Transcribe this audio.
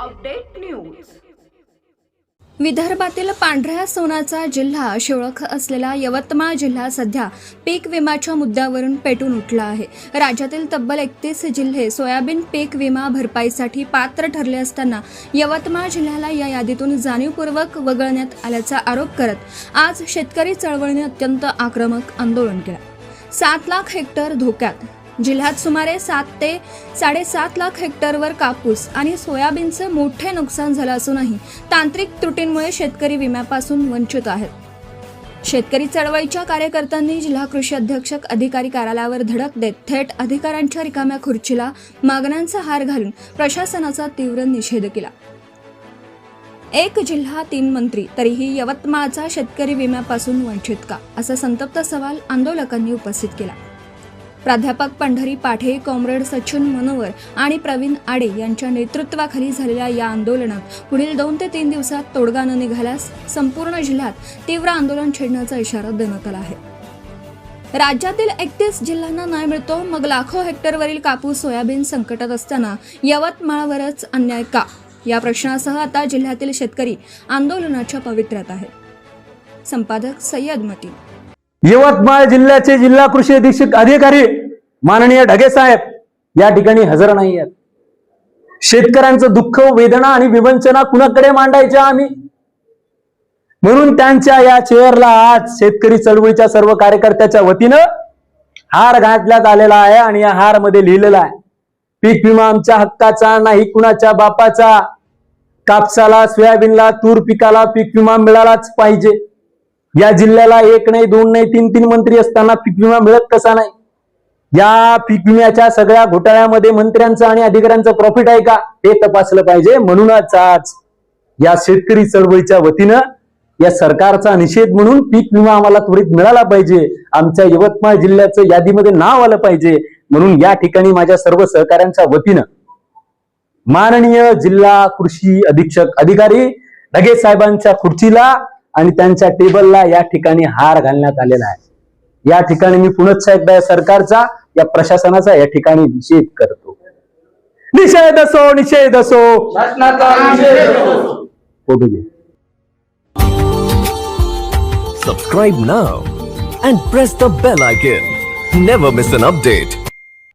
Update news. विदर्भातील पांढऱ्या सोन्याचा जिल्हा अशी ओळख असलेला यवतमाळ जिल्हा सध्या पीक विम्याच्या मुद्द्यावरून पेटून उठला आहे। राज्यातील तब्बल 31 जिल्हे सोयाबीन पीक विमा भरपाईसाठी पात्र ठरले असताना यवतमाळ जिल्ह्याला या यादीतून जाणीवपूर्वक वगळण्यात आल्याचा आरोप करत आज शेतकरी चळवळीने अत्यंत आक्रमक आंदोलन केलं। 7 लाख हेक्टर धोक्यात। जिल्ह्यात सुमारे 7 ते 7.5 लाख हेक्टरवर कापूस आणि सोयाबीनचे मोठे नुकसान झाले असूनही तांत्रिक त्रुटींमुळे शेतकरी विम्यापासून वंचित आहेत। शेतकरी चळवळीच्या कार्यकर्त्यांनी जिल्हा कृषी अधीक्षक अधिकारी कार्यालयावर धडक देत थेट अधिकाऱ्यांच्या रिकाम्या खुर्चीला मागण्यांचा हार घालून प्रशासनाचा तीव्र निषेध केला। एक जिल्हा 3 मंत्री, तरीही यवतमाळचा शेतकरी विम्यापासून वंचित का, असा संतप्त सवाल आंदोलकांनी उपस्थित केला। प्राध्यापक पंढरी पाठे, कॉम्रेड सचिन मनोवर आणि प्रवीण आडे यांच्या नेतृत्वाखाली झालेल्या या आंदोलनात पुढील 2 ते 3 दिवसात तोडगा न निघाल्यास संपूर्ण जिल्ह्यात तीव्र आंदोलन छेडण्याचा इशारा देण्यात आला आहे। राज्यातील 31 जिल्ह्यांना न्याय मिळतो, मग लाखो हेक्टरवरील कापूस सोयाबीन संकटात असताना यवतमाळवरच अन्याय का, या प्रश्नासह आता जिल्ह्यातील शेतकरी आंदोलनाच्या पवित्र्यात आहेत। संपादक सय्यद मतीन। यवतमाळ जिल्ह्याचे जिल्हा कृषी अधीक्षक अधिकारी माननीय ढगे साहेब या ठिकाणी हजर नाही आहेत। शेतकऱ्यांचं दुःख, वेदना आणि विवंचना कुणाकडे मांडायच्या आम्ही, म्हणून त्यांच्या या चेअरला आज शेतकरी चळवळीच्या सर्व कार्यकर्त्याच्या वतीनं हार घातल्यात आलेला आहे आणि या हार मध्ये लिहिलेला आहे, पीक विमा आमच्या हक्काचा नाही कुणाच्या बापाचा, कापसाला, सोयाबीनला, तूर पिकाला पीक विमा मिळालाच पाहिजे। या जिल्ह्याला 1 नाही 2 नाही 3 मंत्री असताना पीक विमा मिळत कसा नाही? या पीक विम्याच्या सगळ्या घोटाळ्यामध्ये मंत्र्यांचं आणि अधिकाऱ्यांचं प्रॉफिट आहे का, हे तपासलं पाहिजे। म्हणूनच आज या शेतकरी चळवळीच्या वतीनं या सरकारचा निषेध म्हणून पीक विमा आम्हाला त्वरित मिळाला पाहिजे, आमच्या यवतमाळ जिल्ह्याचं यादीमध्ये नाव आलं पाहिजे। म्हणून या ठिकाणी माझ्या सर्व सहकाऱ्यांच्या वतीनं माननीय जिल्हा कृषी अधीक्षक अधिकारी ढगे साहेबांच्या खुर्चीला आणि त्यांच्या टेबलला या ठिकाणी हार घालण्यात आलेला आहे। या ठिकाणी मी पुन्हा एकदा या सरकारचा, या प्रशासनाचा या ठिकाणी निषेध करतो। निषेध असो, निषेध असो, Subscribe now and press the bell icon. Never miss an update.